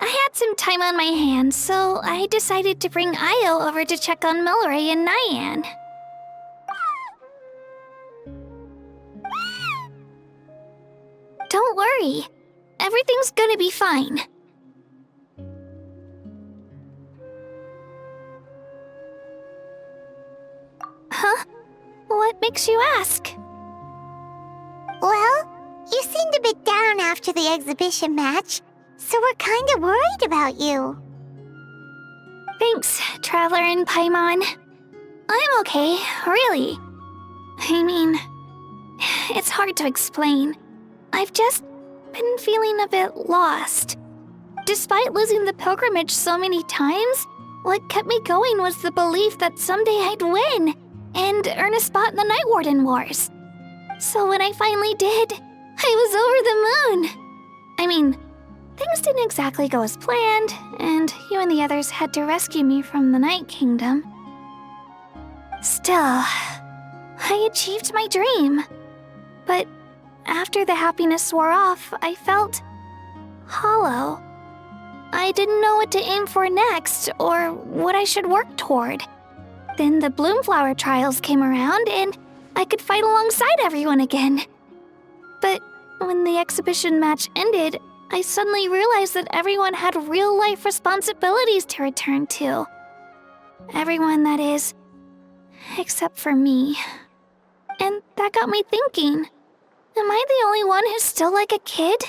I had some time on my hands, so I decided to bring Io over to check on Milray and Nyan. Don't worry. Everything's gonna be fine. Huh? What makes you ask? Well, you seemed a bit down after the exhibition match, so we're kinda worried about you. Thanks, Traveler and Paimon. I'm okay, really. I mean, it's hard to explain. I've just been feeling a bit lost. Despite losing the pilgrimage so many times, what kept me going was the belief that someday I'd win and earn a spot in the Night Warden Wars. So when I finally did, I was over the moon. I mean, things didn't exactly go as planned, and you and the others had to rescue me from the Night Kingdom. Still, I achieved my dream. But after the happiness wore off, I felt hollow. I didn't know what to aim for next, or what I should work toward. Then the Bloomflower trials came around, and I could fight alongside everyone again. But when the exhibition match ended, I suddenly realized that everyone had real-life responsibilities to return to. Everyone, that is, except for me. And that got me thinking, am I the only one who's still like a kid?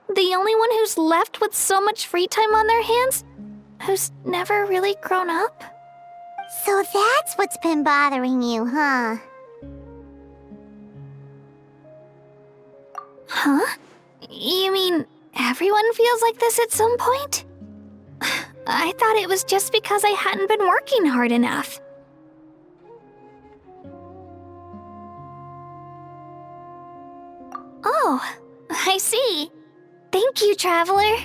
The only one who's left with so much free time on their hands? Who's never really grown up? So that's what's been bothering you, huh? Huh? You mean everyone feels like this at some point? I thought it was just because I hadn't been working hard enough. Oh, I see. Thank you, Traveler.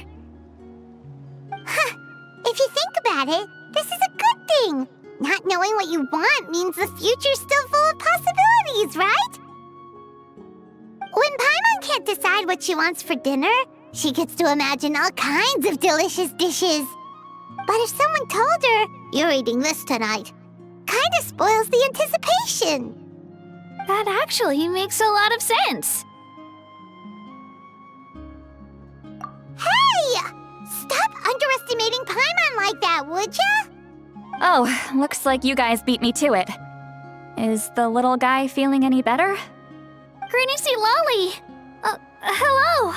Huh. If you think about it, this is a good thing. Not knowing what you want means the future's still full of possibilities, right? When Paimon can't decide what she wants for dinner, she gets to imagine all kinds of delicious dishes. But if someone told her, "You're eating this tonight," kinda spoils the anticipation. That actually makes a lot of sense. Hey! Stop underestimating Paimon like that, would ya? Oh, looks like you guys beat me to it. Is the little guy feeling any better? Granny Citlali! Hello!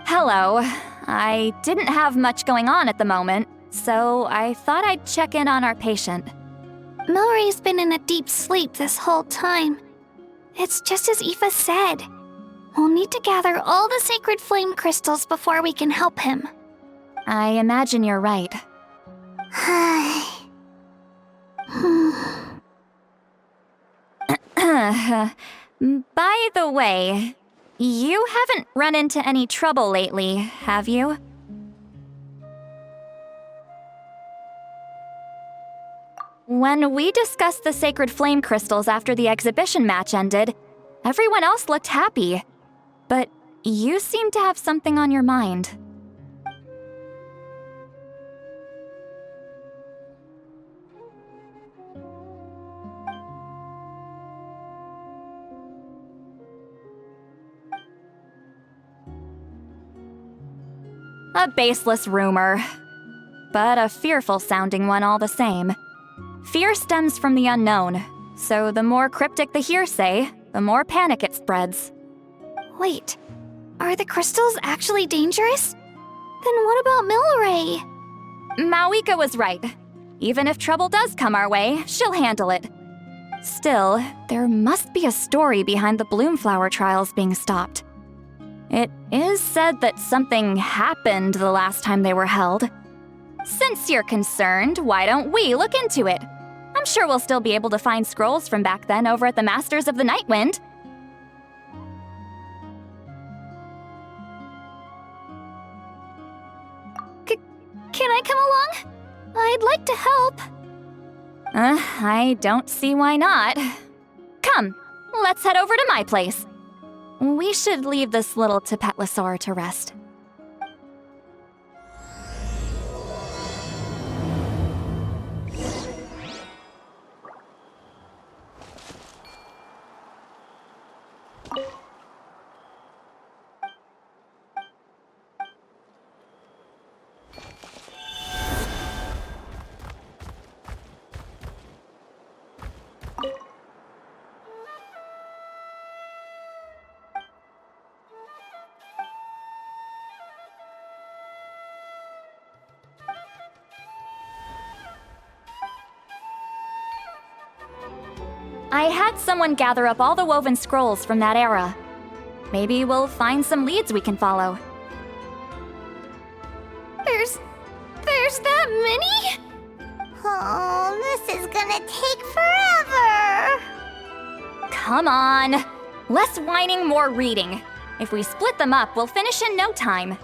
Hello. I didn't have much going on at the moment, so I thought I'd check in on our patient. Milray's been in a deep sleep this whole time. It's just as Aoife said. We'll need to gather all the sacred flame crystals before we can help him. I imagine you're right. By the way, you haven't run into any trouble lately, have you? When we discussed the sacred flame crystals after the exhibition match ended, everyone else looked happy. But you seem to have something on your mind. A baseless rumor, but a fearful-sounding one all the same. Fear stems from the unknown, so the more cryptic the hearsay, the more panic it spreads. Wait, are the crystals actually dangerous? Then what about Milray? Mavuika was right. Even if trouble does come our way, she'll handle it. Still, there must be a story behind the Bloomflower trials being stopped. It is said that something happened the last time they were held. Since you're concerned, why don't we look into it? I'm sure we'll still be able to find scrolls from back then over at the Masters of the Nightwind. Can I come along? I'd like to help. I don't see why not. Come, let's head over to my place. We should leave this little Tapetlosaur to rest. I had someone gather up all the woven scrolls from that era. Maybe we'll find some leads we can follow. There's that many? Oh, this is gonna take forever. Come on! Less whining, more reading. If we split them up, we'll finish in no time.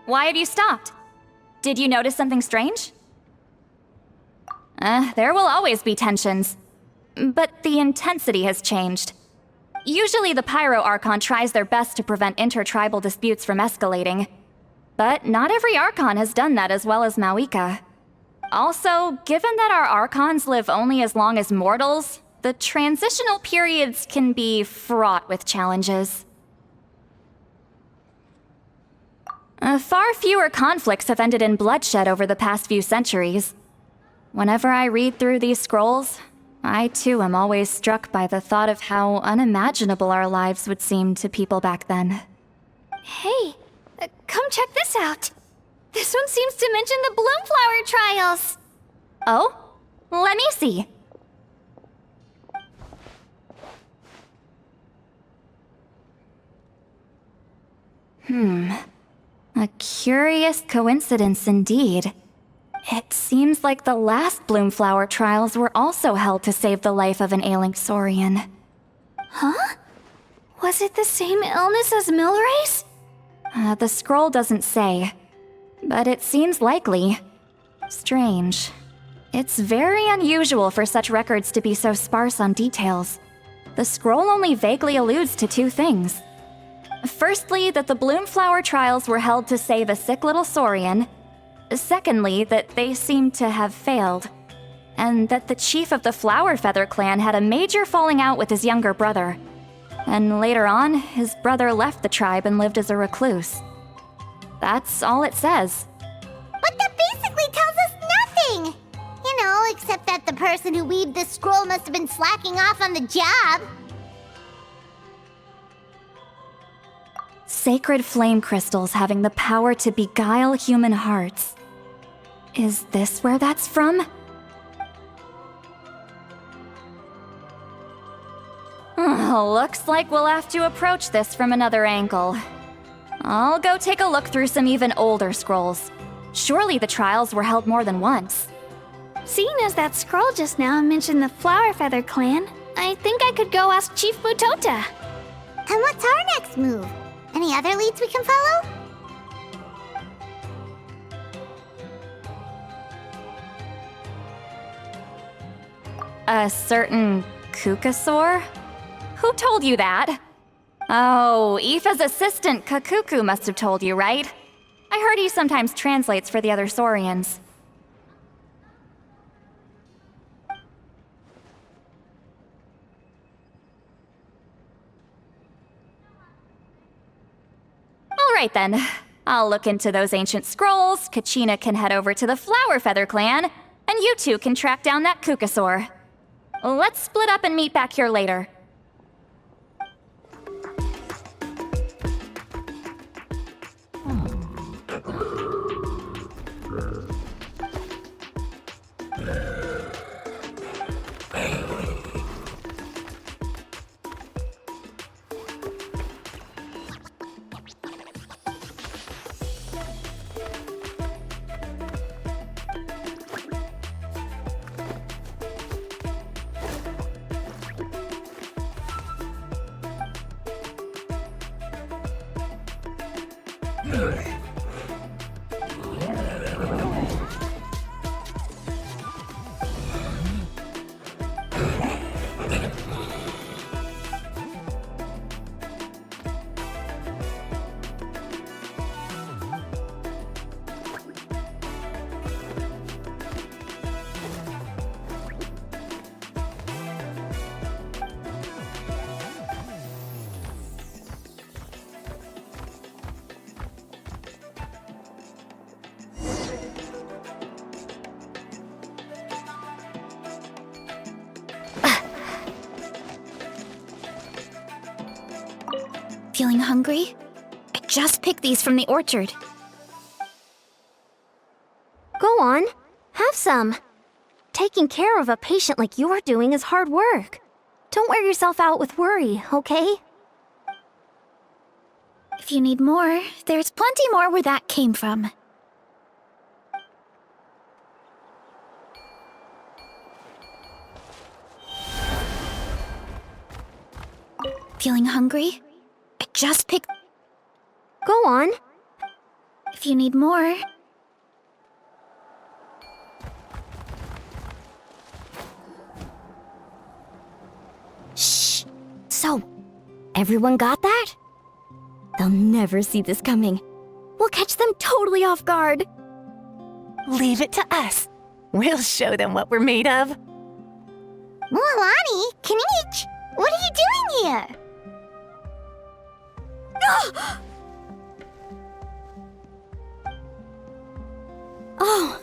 Why have you stopped? Did you notice something strange? There will always be tensions. But the intensity has changed. Usually the Pyro Archon tries their best to prevent intertribal disputes from escalating. But not every Archon has done that as well as Mavuika. Also, given that our Archons live only as long as mortals, the transitional periods can be fraught with challenges. Far fewer conflicts have ended in bloodshed over the past few centuries. Whenever I read through these scrolls, I too am always struck by the thought of how unimaginable our lives would seem to people back then. Hey, come check this out. This one seems to mention the Bloomflower trials. Oh? Let me see. A curious coincidence indeed. It seems like the last Bloomflower trials were also held to save the life of an ailing Saurian. Huh? Was it the same illness as Milray's? The scroll doesn't say, but it seems likely. Strange. It's very unusual for such records to be so sparse on details. The scroll only vaguely alludes to two things. Firstly, that the Bloomflower trials were held to save a sick little Saurian. Secondly, that they seemed to have failed. And that the chief of the Flower Feather clan had a major falling out with his younger brother. And later on, his brother left the tribe and lived as a recluse. That's all it says. But that basically tells us nothing! You know, except that the person who weaved this scroll must have been slacking off on the job. Sacred flame crystals having the power to beguile human hearts. Is this where that's from? Looks like we'll have to approach this from another angle. I'll go take a look through some even older scrolls. Surely the trials were held more than once. Seeing as that scroll just now mentioned the Flower Feather clan, I think I could go ask Chief Mutota. And what's our next move? Any other leads we can follow? A certain Kukasaur? Who told you that? Oh, Aoife's assistant, Kakuku, must have told you, right? I heard he sometimes translates for the other Saurians. Alright then. I'll look into those ancient scrolls, Kachina can head over to the Flower Feather clan, and you two can track down that Kukasaur. Let's split up and meet back here later. Feeling hungry? I just picked these from the orchard. Go on, have some. Taking care of a patient like you're doing is hard work. Don't wear yourself out with worry, okay? If you need more, there's plenty more where that came from. Feeling hungry? I just picked... Go on. If you need more... Shh. So, everyone got that? They'll never see this coming. We'll catch them totally off guard. Leave it to us. We'll show them what we're made of. Mualani, kinich, what are you doing here? Oh,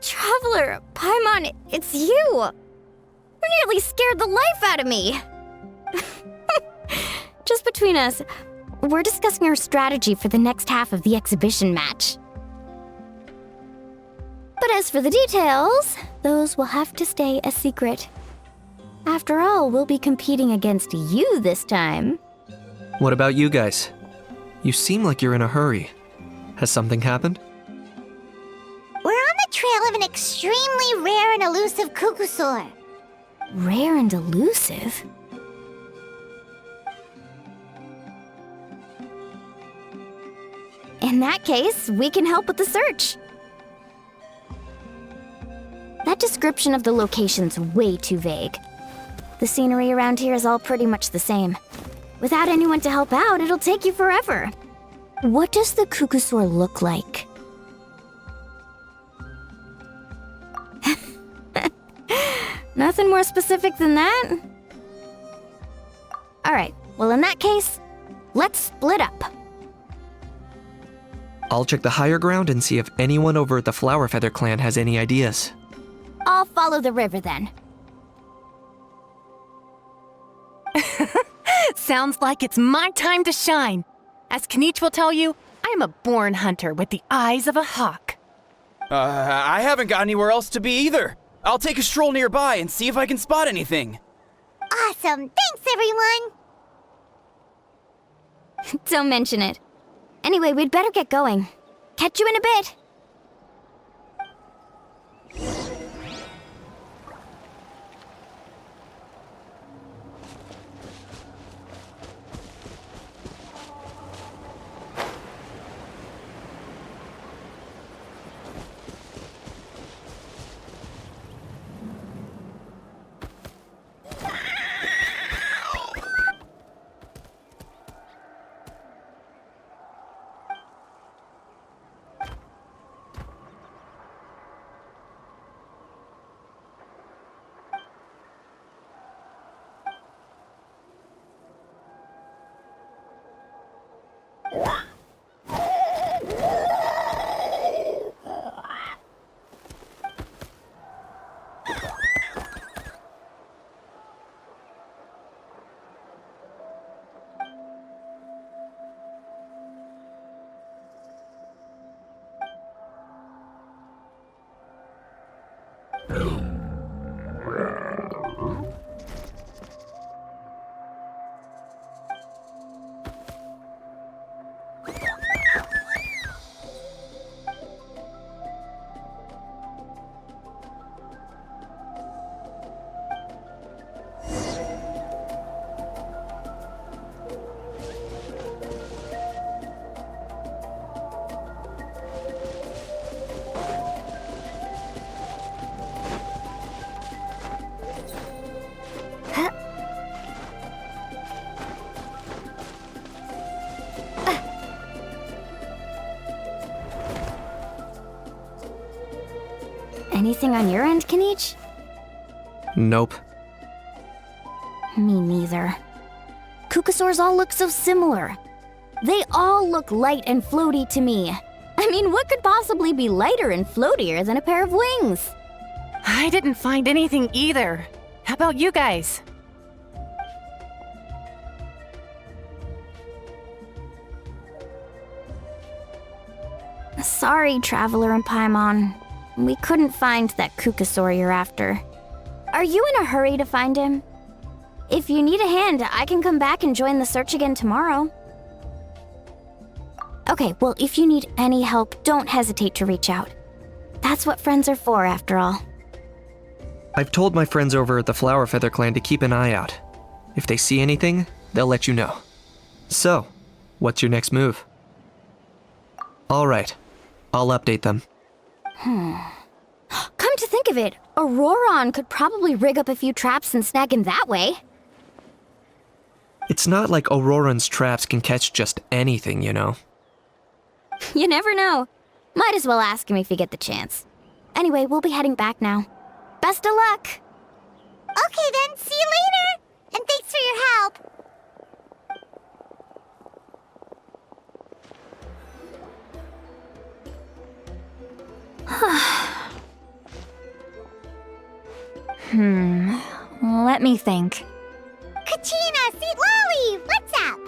Traveler, Paimon, it's you! You nearly scared the life out of me! Just between us, we're discussing our strategy for the next half of the exhibition match. But as for the details, those will have to stay a secret. After all, we'll be competing against you this time. What about you guys? You seem like you're in a hurry. Has something happened? We're on the trail of an extremely rare and elusive cuckoosaur. Rare and elusive? In that case, we can help with the search. That description of the location's way too vague. The scenery around here is all pretty much the same. Without anyone to help out, it'll take you forever. What does the cuckoosaur look like? Nothing more specific than that? Alright, well in that case, let's split up. I'll check the higher ground and see if anyone over at the Flower Feather clan has any ideas. I'll follow the river then. Sounds like it's my time to shine. As Kinich will tell you, I am a born hunter with the eyes of a hawk. I haven't got anywhere else to be either. I'll take a stroll nearby and see if I can spot anything. Awesome, thanks everyone! Don't mention it. Anyway, we'd better get going. Catch you in a bit. anything on your end, Kinich? Nope. Me neither. Kukasaurs all look so similar. They all look light and floaty to me. I mean, what could possibly be lighter and floatier than a pair of wings? I didn't find anything either. How about you guys? Sorry, Traveler and Paimon. We couldn't find that Kukasaur you're after. Are you in a hurry to find him? If you need a hand, I can come back and join the search again tomorrow. Okay, well, if you need any help, don't hesitate to reach out. That's what friends are for, after all. I've told my friends over at the Flower Feather Clan to keep an eye out. If they see anything, they'll let you know. So, what's your next move? Alright, I'll update them. Come to think of it, Ororon could probably rig up a few traps and snag him that way. It's not like Ororon's traps can catch just anything, you know. You never know. Might as well ask him if you get the chance. Anyway, we'll be heading back now. Best of luck! Okay then, see you later! And thanks for your help! Let me think. Kachina, Citlali, what's up?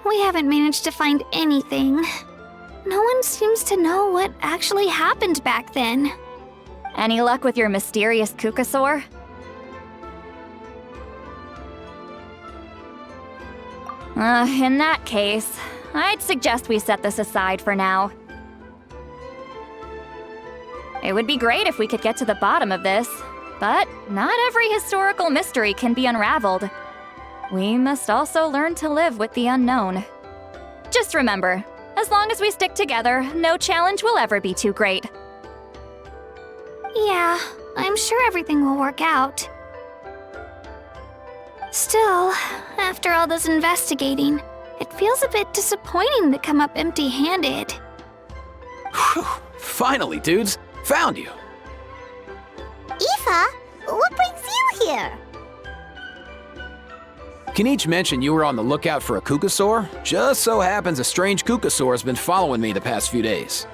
We haven't managed to find anything. No one seems to know what actually happened back then. Any luck with your mysterious Kukasaur? In that case, I'd suggest we set this aside for now. It would be great if we could get to the bottom of this, but not every historical mystery can be unraveled. We must also learn to live with the unknown. Just remember, as long as we stick together, no challenge will ever be too great. Yeah, I'm sure everything will work out. Still, after all this investigating, it feels a bit disappointing to come up empty-handed. Whew, finally, dudes. Found you. Aoife, what brings you here? Kinich mentioned you were on the lookout for a Kukasaur. Just so happens a strange Kukasaur has been following me the past few days.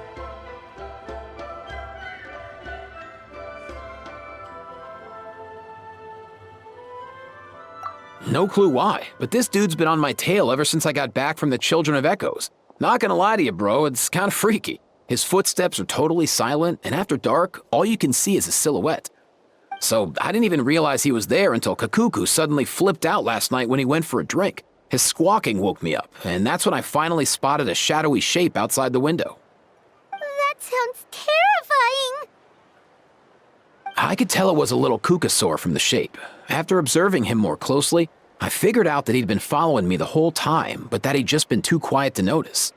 No clue why, but this dude's been on my tail ever since I got back from the Children of Echoes. Not gonna lie to you, bro, it's kinda freaky. His footsteps are totally silent, and after dark, all you can see is a silhouette. So I didn't even realize he was there until Kakuku suddenly flipped out last night when he went for a drink. His squawking woke me up, and that's when I finally spotted a shadowy shape outside the window. That sounds terrifying! I could tell it was a little Kukasaur from the shape. After observing him more closely, I figured out that he'd been following me the whole time, but that he'd just been too quiet to notice.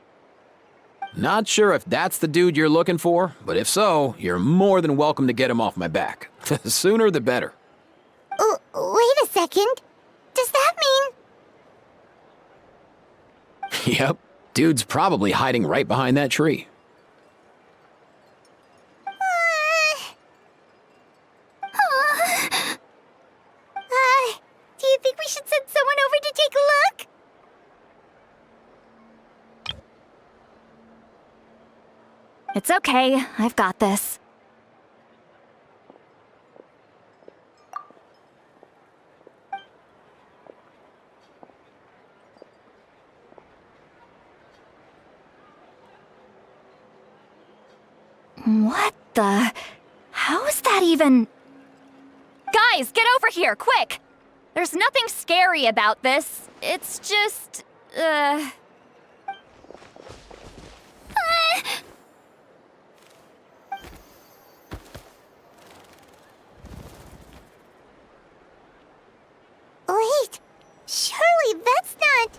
Not sure if that's the dude you're looking for, but if so, you're more than welcome to get him off my back. The sooner the better. Wait a second. Does that mean... Yep, dude's probably hiding right behind that tree. Do you think we should send someone over to take a look? It's okay, I've got this. What the? How is that even? Guys, get over here, quick! There's nothing scary about this. It's just, Wait, surely that's not...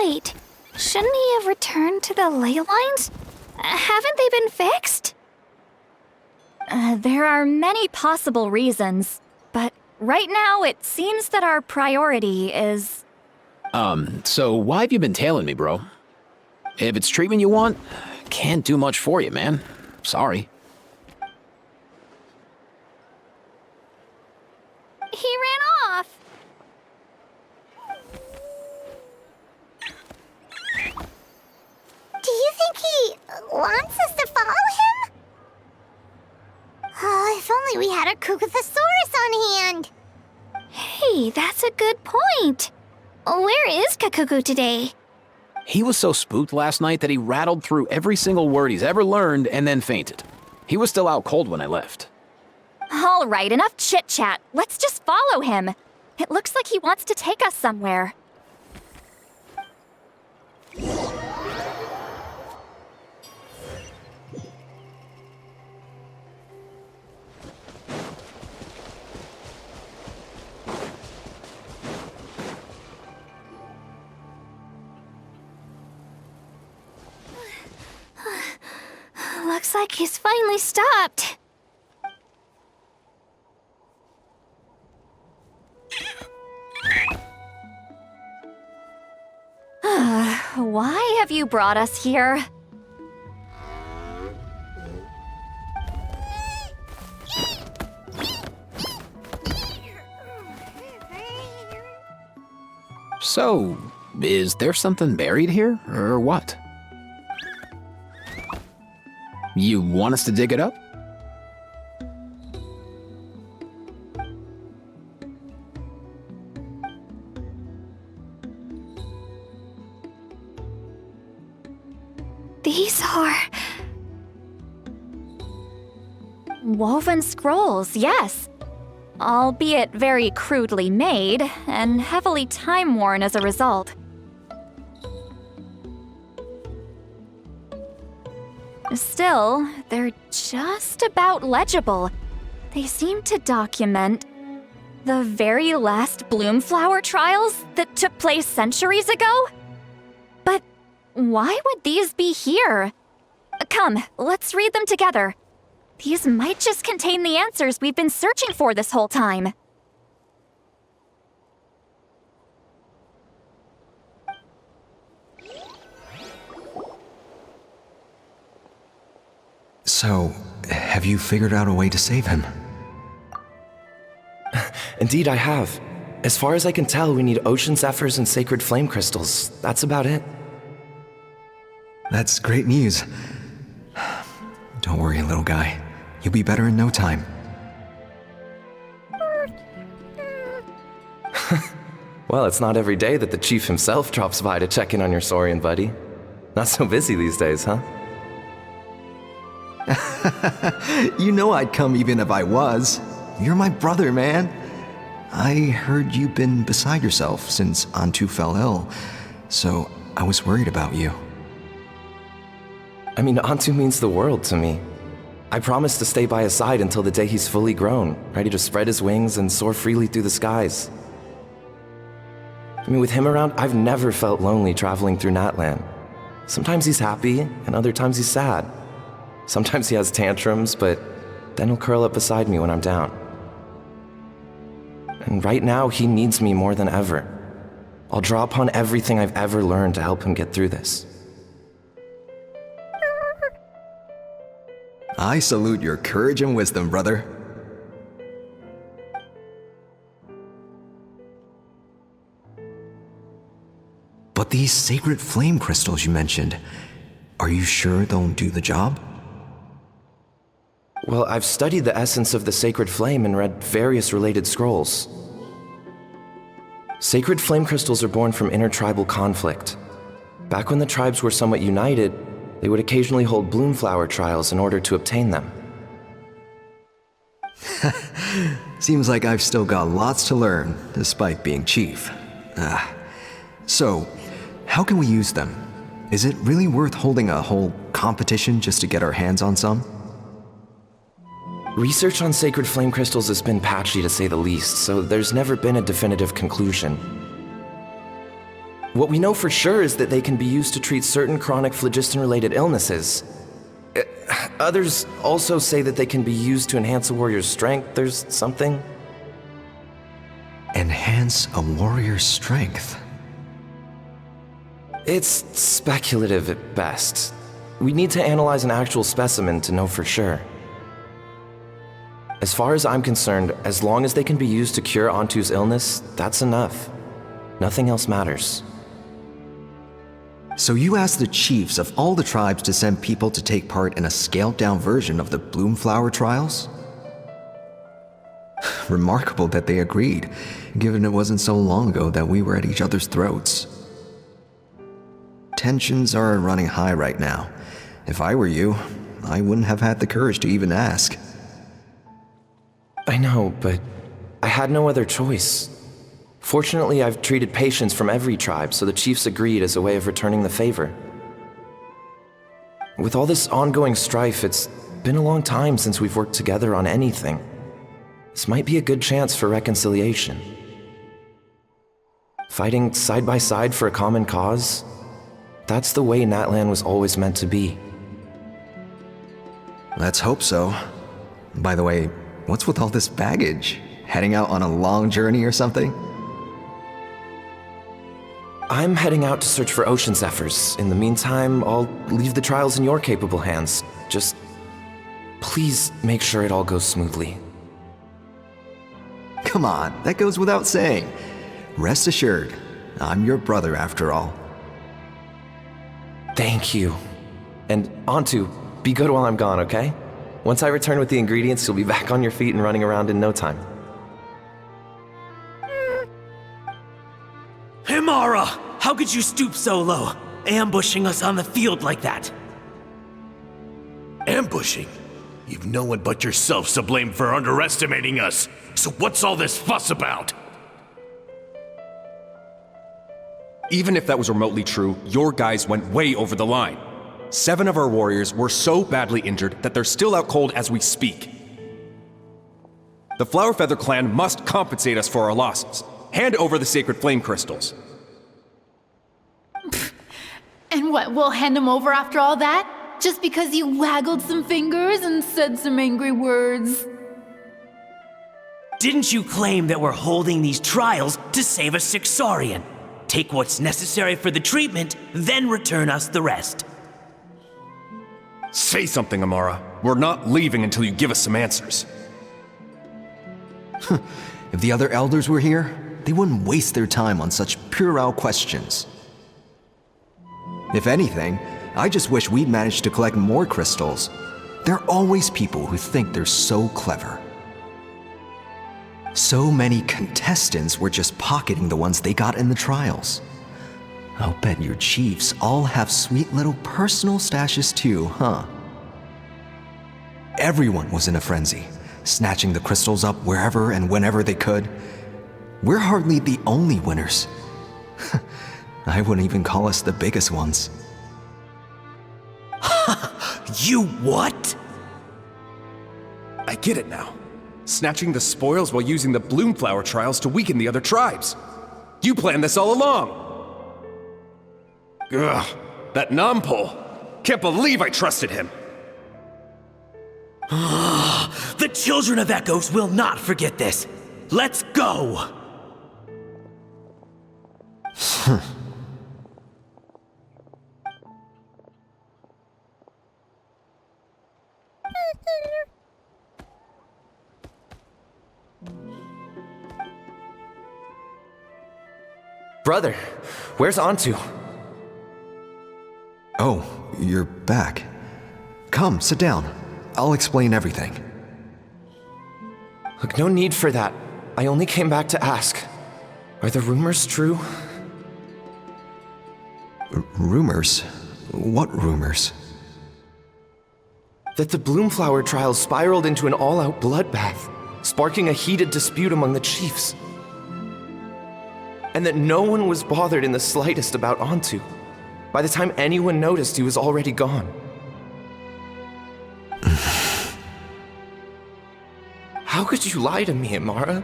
Wait, shouldn't he have returned to the ley lines? Haven't they been fixed? There are many possible reasons, but right now it seems that our priority is... So why have you been tailing me, bro? If it's treatment you want, can't do much for you, man. Sorry. He ran off. Do you think he wants us to follow him? Oh, if only we had a Kukuthosaurus on hand. Hey, that's a good point. Where is Kakuku today? He was so spooked last night that he rattled through every single word he's ever learned and then fainted. He was still out cold when I left. All right, enough chit-chat. Let's just follow him. It looks like he wants to take us somewhere. Looks like he's finally stopped. Why have you brought us here? So, is there something buried here, or what? You want us to dig it up? These are... Woven scrolls, yes. Albeit very crudely made, and heavily time-worn as a result. Still, they're just about legible. They seem to document the very last Bloomflower trials that took place centuries ago? But why would these be here? Come, let's read them together. These might just contain the answers we've been searching for this whole time. So, have you figured out a way to save him? Indeed, I have. As far as I can tell, we need ocean zephyrs and sacred flame crystals. That's about it. That's great news. Don't worry, little guy. You'll be better in no time. Well, it's not every day that the chief himself drops by to check in on your Saurian buddy. Not so busy these days, huh? You know I'd come even if I was. You're my brother, man. I heard you've been beside yourself since Antu fell ill, so I was worried about you. I mean, Antu means the world to me. I promised to stay by his side until the day he's fully grown, ready to spread his wings and soar freely through the skies. I mean, with him around, I've never felt lonely traveling through Natlan. Sometimes he's happy, and other times he's sad. Sometimes he has tantrums, but then he'll curl up beside me when I'm down. And right now, he needs me more than ever. I'll draw upon everything I've ever learned to help him get through this. I salute your courage and wisdom, brother. But these sacred flame crystals you mentioned, are you sure they'll do the job? Well, I've studied the essence of the sacred flame and read various related scrolls. Sacred flame crystals are born from intertribal conflict. Back when the tribes were somewhat united, they would occasionally hold Bloomflower trials in order to obtain them. Seems like I've still got lots to learn, despite being chief. So, how can we use them? Is it really worth holding a whole competition just to get our hands on some? Research on sacred flame crystals has been patchy to say the least, so there's never been a definitive conclusion. What we know for sure is that they can be used to treat certain chronic phlogiston-related illnesses. Others also say that they can be used to enhance a warrior's strength. There's something. Enhance a warrior's strength. It's speculative at best. We need to analyze an actual specimen to know for sure. As far as I'm concerned, as long as they can be used to cure Antu's illness, that's enough. Nothing else matters. So you asked the chiefs of all the tribes to send people to take part in a scaled-down version of the Bloomflower trials? Remarkable that they agreed, given it wasn't so long ago that we were at each other's throats. Tensions are running high right now. If I were you, I wouldn't have had the courage to even ask. I know, but I had no other choice. Fortunately, I've treated patients from every tribe, so the chiefs agreed as a way of returning the favor. With all this ongoing strife, it's been a long time since we've worked together on anything. This might be a good chance for reconciliation. Fighting side by side for a common cause? That's the way Natlan was always meant to be. Let's hope so. By the way, what's with all this baggage? Heading out on a long journey or something? I'm heading out to search for ocean zephyrs. In the meantime, I'll leave the trials in your capable hands. Just please make sure it all goes smoothly. Come on, that goes without saying. Rest assured, I'm your brother after all. Thank you. And Antu, be good while I'm gone, okay? Once I return with the ingredients, you'll be back on your feet and running around in no time. Himara! How could you stoop so low, ambushing us on the field like that? Ambushing? You've no one but yourself to blame for underestimating us. So what's all this fuss about? Even if that was remotely true, your guys went way over the line. 7 of our warriors were so badly injured that they're still out cold as we speak. The Flower Feather clan must compensate us for our losses. Hand over the sacred flame crystals. And what, we'll hand them over after all that? Just because you waggled some fingers and said some angry words? Didn't you claim that we're holding these trials to save a sick Saurian? Take what's necessary for the treatment, then return us the rest. Say something, Amara. We're not leaving until you give us some answers. If the other elders were here, they wouldn't waste their time on such puerile questions. If anything, I just wish we'd managed to collect more crystals. There are always people who think they're so clever. So many contestants were just pocketing the ones they got in the trials. I'll bet your chiefs all have sweet little personal stashes too, huh? Everyone was in a frenzy, snatching the crystals up wherever and whenever they could. We're hardly the only winners. I wouldn't even call us the biggest ones. You what? I get it now. Snatching the spoils while using the Bloomflower trials to weaken the other tribes. You planned this all along. Ugh, that Nampole. Can't believe I trusted him. The Children of Echoes will not forget this. Let's go! Brother, where's Antu? Oh, you're back. Come, sit down. I'll explain everything. Look, no need for that. I only came back to ask. Are the rumors true? Rumors? What rumors? That the Bloomflower trials spiraled into an all-out bloodbath, sparking a heated dispute among the chiefs. And that no one was bothered in the slightest about Antu. By the time anyone noticed, he was already gone. How could you lie to me, Amara?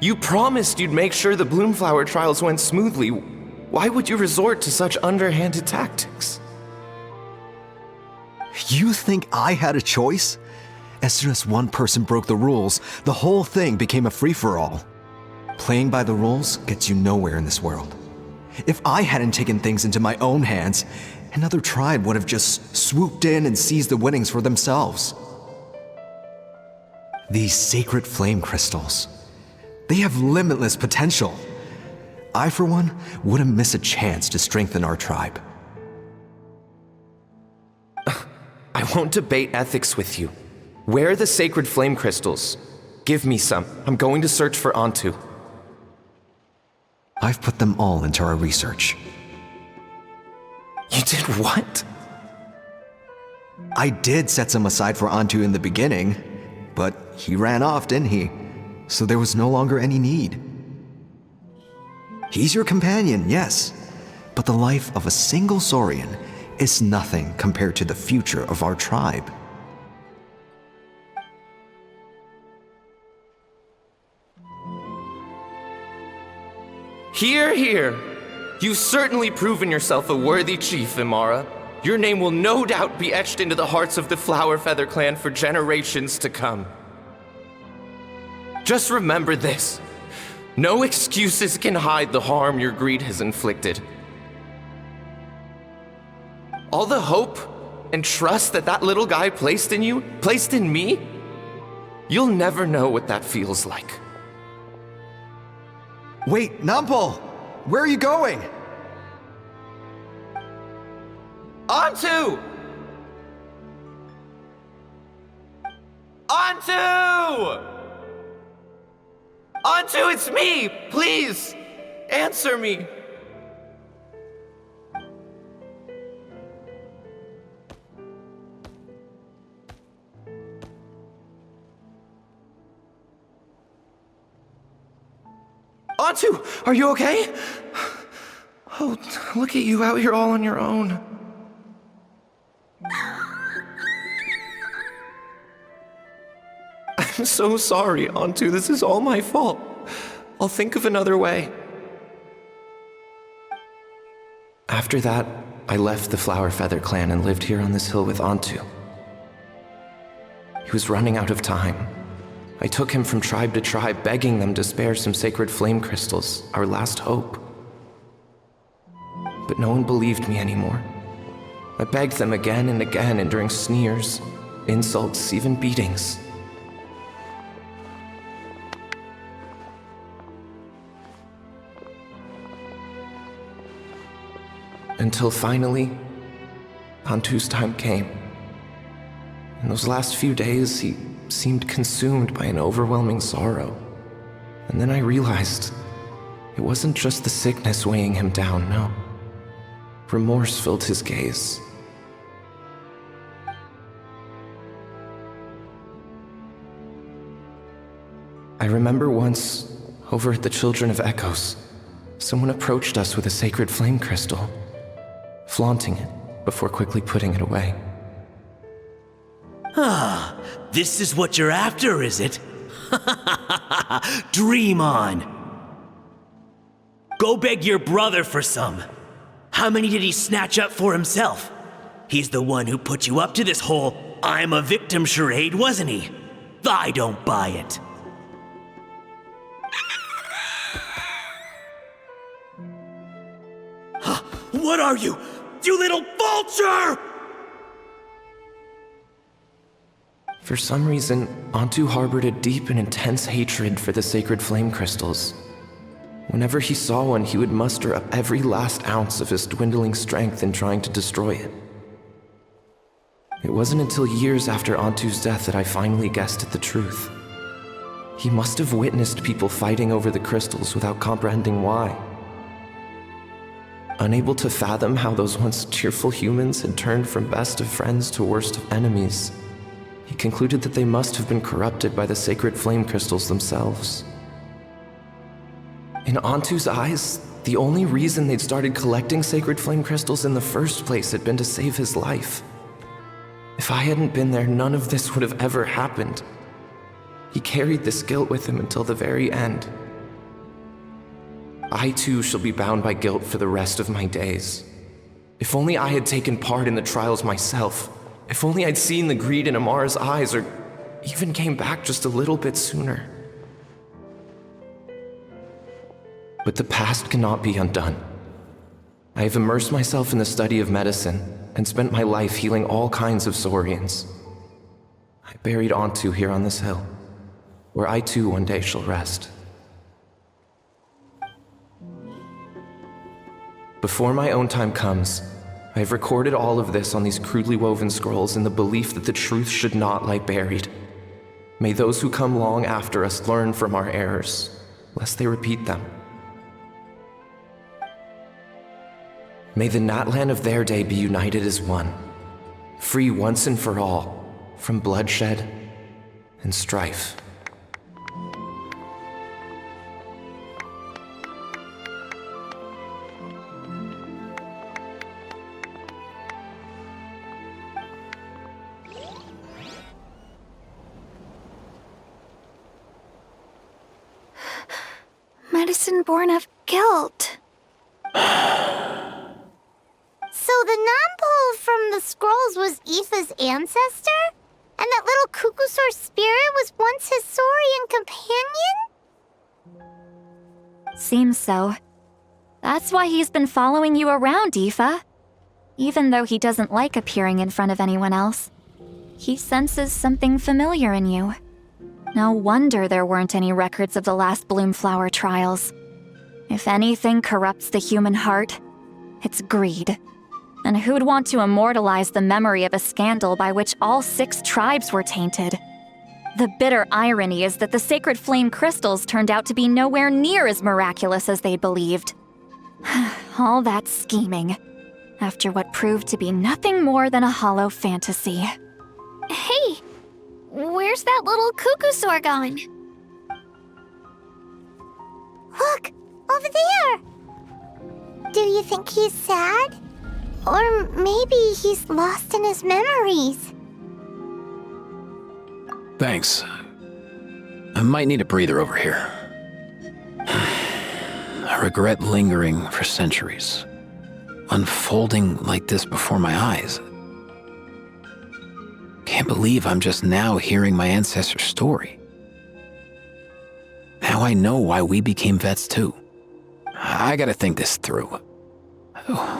You promised you'd make sure the Bloomflower trials went smoothly. Why would you resort to such underhanded tactics? You think I had a choice? As soon as one person broke the rules, the whole thing became a free-for-all. Playing by the rules gets you nowhere in this world. If I hadn't taken things into my own hands, another tribe would have just swooped in and seized the winnings for themselves. These sacred flame crystals, they have limitless potential. I, for one, wouldn't miss a chance to strengthen our tribe. I won't debate ethics with you. Where are the sacred flame crystals? Give me some. I'm going to search for Antu. I've put them all into our research. You did what? I did set some aside for Antu in the beginning, but he ran off, didn't he? So there was no longer any need. He's your companion, yes, but the life of a single Saurian is nothing compared to the future of our tribe. Hear, hear. You've certainly proven yourself a worthy chief, Imara. Your name will no doubt be etched into the hearts of the Flower Feather clan for generations to come. Just remember this. No excuses can hide the harm your greed has inflicted. All the hope and trust that little guy placed in you, placed in me, you'll never know what that feels like. Wait, Nampal! Where are you going? Antu! Antu! Antu, it's me! Please, answer me! Antu, are you okay? Oh, look at you out here all on your own. I'm so sorry, Antu. This is all my fault. I'll think of another way. After that, I left the Flower Feather clan and lived here on this hill with Antu. He was running out of time. I took him from tribe to tribe, begging them to spare some sacred flame crystals, our last hope. But no one believed me anymore. I begged them again and again, enduring sneers, insults, even beatings. Until finally, Antu's time came. In those last few days, he seemed consumed by an overwhelming sorrow. And then I realized it wasn't just the sickness weighing him down, no. Remorse filled his gaze. I remember once, over at the Children of Echoes, someone approached us with a sacred flame crystal, flaunting it before quickly putting it away. Ah, this is what you're after, is it? Dream on. Go beg your brother for some. How many did he snatch up for himself? He's the one who put you up to this whole I'm a victim charade, wasn't he? I don't buy it. What are you, you little vulture? For some reason, Antu harbored a deep and intense hatred for the sacred flame crystals. Whenever he saw one, he would muster up every last ounce of his dwindling strength in trying to destroy it. It wasn't until years after Antu's death that I finally guessed at the truth. He must have witnessed people fighting over the crystals without comprehending why. Unable to fathom how those once cheerful humans had turned from best of friends to worst of enemies, he concluded that they must have been corrupted by the sacred flame crystals themselves. In Antu's eyes, the only reason they'd started collecting sacred flame crystals in the first place had been to save his life. If I hadn't been there, none of this would have ever happened. He carried this guilt with him until the very end. I too shall be bound by guilt for the rest of my days. If only I had taken part in the trials myself. If only I'd seen the greed in Amara's eyes, or even came back just a little bit sooner. But the past cannot be undone. I have immersed myself in the study of medicine and spent my life healing all kinds of saurians. I buried Antu here on this hill, where I too one day shall rest. Before my own time comes, I have recorded all of this on these crudely woven scrolls in the belief that the truth should not lie buried. May those who come long after us learn from our errors, lest they repeat them. May the Natlan of their day be united as one, free once and for all from bloodshed and strife. Medicine born of guilt. So the non-pole from the scrolls was Aoife's ancestor? And that little Cuckoosaur spirit was once his saurian companion? Seems so. That's why he's been following you around, Aoife. Even though he doesn't like appearing in front of anyone else, he senses something familiar in you. No wonder there weren't any records of the last Bloomflower trials. If anything corrupts the human heart, it's greed. And who'd want to immortalize the memory of a scandal by which all 6 tribes were tainted? The bitter irony is that the sacred flame crystals turned out to be nowhere near as miraculous as they believed. All that scheming, after what proved to be nothing more than a hollow fantasy. Hey, where's that little Cuckoosaur gone? Look, over there! Do you think he's sad? Or maybe he's lost in his memories? Thanks. I might need a breather over here. I regret lingering for centuries, unfolding like this before my eyes. Can't believe I'm just now hearing my ancestor's story. Now I know why we became vets too. I gotta think this through.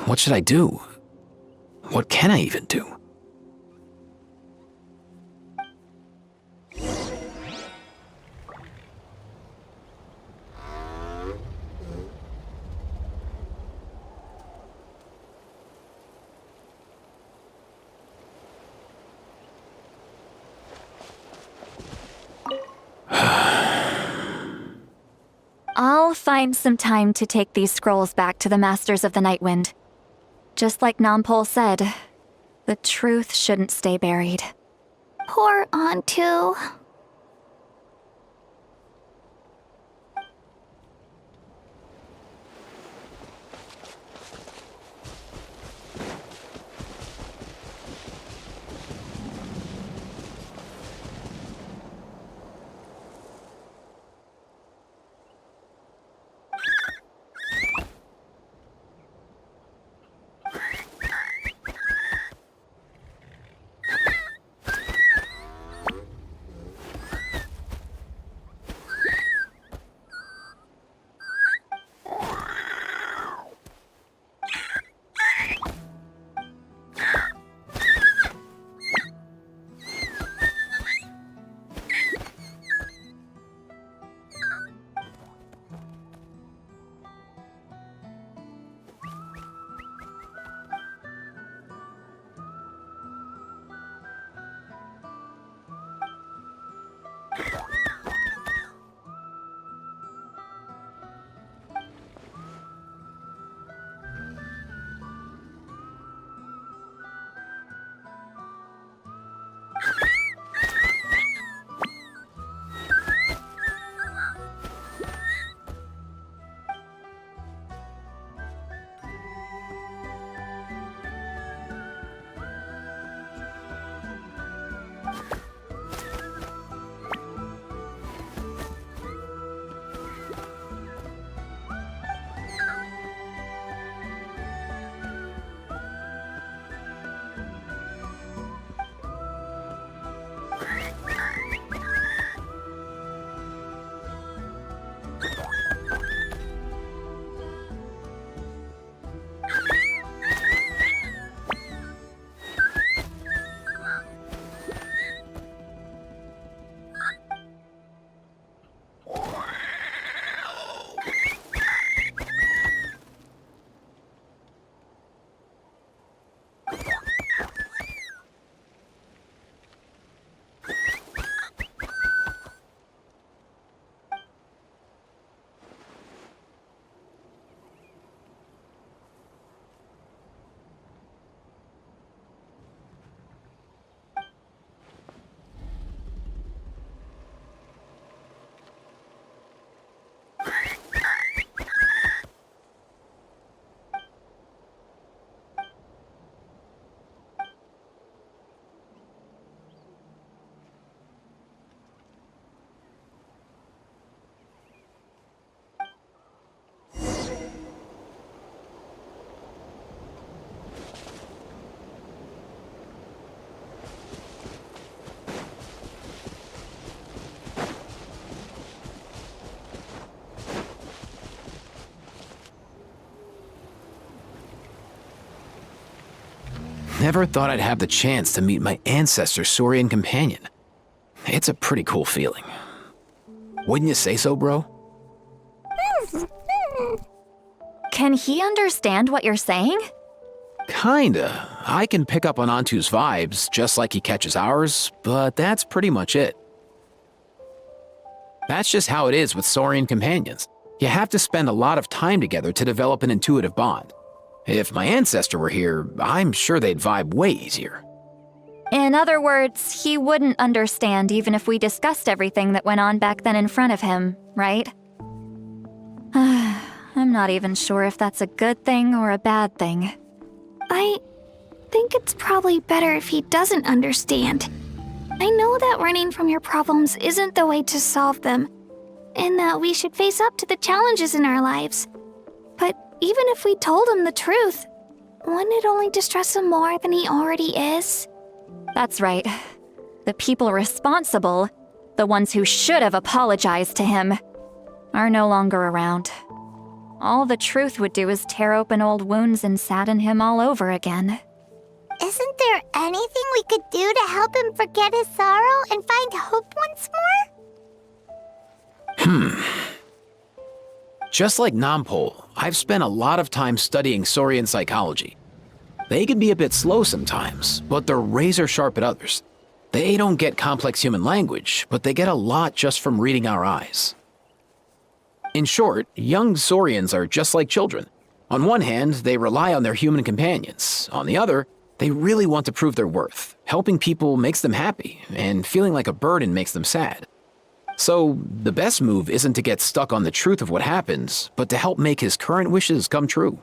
What should I do? What can I even do? I'll find some time to take these scrolls back to the Masters of the Nightwind. Just like Nampol said, the truth shouldn't stay buried. Poor Antu. never thought I'd have the chance to meet my ancestor Saurian companion. It's a pretty cool feeling. Wouldn't you say so, bro? Can he understand what you're saying? Kinda. I can pick up on Antu's vibes, just like he catches ours, but that's pretty much it. That's just how it is with Saurian companions. You have to spend a lot of time together to develop an intuitive bond. If my ancestor were here, I'm sure they'd vibe way easier. In other words, he wouldn't understand even if we discussed everything that went on back then in front of him, right? I'm not even sure if that's a good thing or a bad thing. I think it's probably better if he doesn't understand. I know that running from your problems isn't the way to solve them, and that we should face up to the challenges in our lives. But even if we told him the truth, wouldn't it only distress him more than he already is? That's right. The people responsible, the ones who should have apologized to him, are no longer around. All the truth would do is tear open old wounds and sadden him all over again. Isn't there anything we could do to help him forget his sorrow and find hope once more? Just like Nampol, I've spent a lot of time studying Saurian psychology. They can be a bit slow sometimes, but they're razor sharp at others. They don't get complex human language, but they get a lot just from reading our eyes. In short, young Saurians are just like children. On one hand, they rely on their human companions. On the other, they really want to prove their worth. Helping people makes them happy, and feeling like a burden makes them sad. So, the best move isn't to get stuck on the truth of what happens, but to help make his current wishes come true.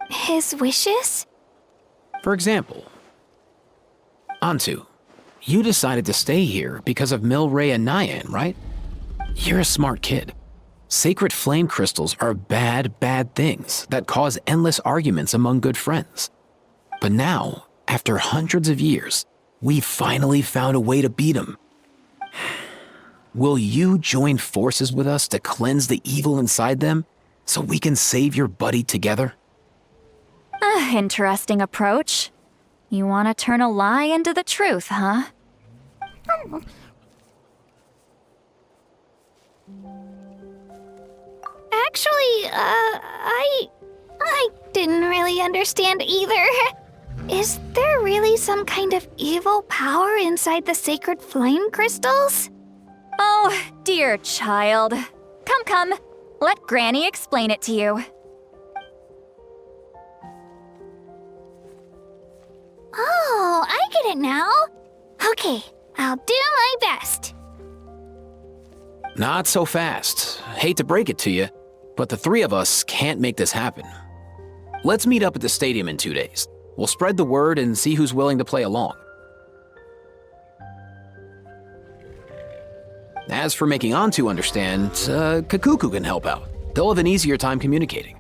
His wishes? For example, Antu, you decided to stay here because of Milray and Nyan, right? You're a smart kid. Sacred flame crystals are bad, bad things that cause endless arguments among good friends. But now, after hundreds of years, we finally found a way to beat them. Will you join forces with us to cleanse the evil inside them so we can save your buddy together? Interesting approach. You want to turn a lie into the truth, huh? Actually, I didn't really understand either. Is there really some kind of evil power inside the sacred flame crystals? Oh, dear child. Come. Let Granny explain it to you. Oh, I get it now. Okay, I'll do my best. Not so fast. Hate to break it to you, but the three of us can't make this happen. Let's meet up at the stadium in 2 days. We'll spread the word and see who's willing to play along. As for making Antu understand, Kakuku can help out. They'll have an easier time communicating.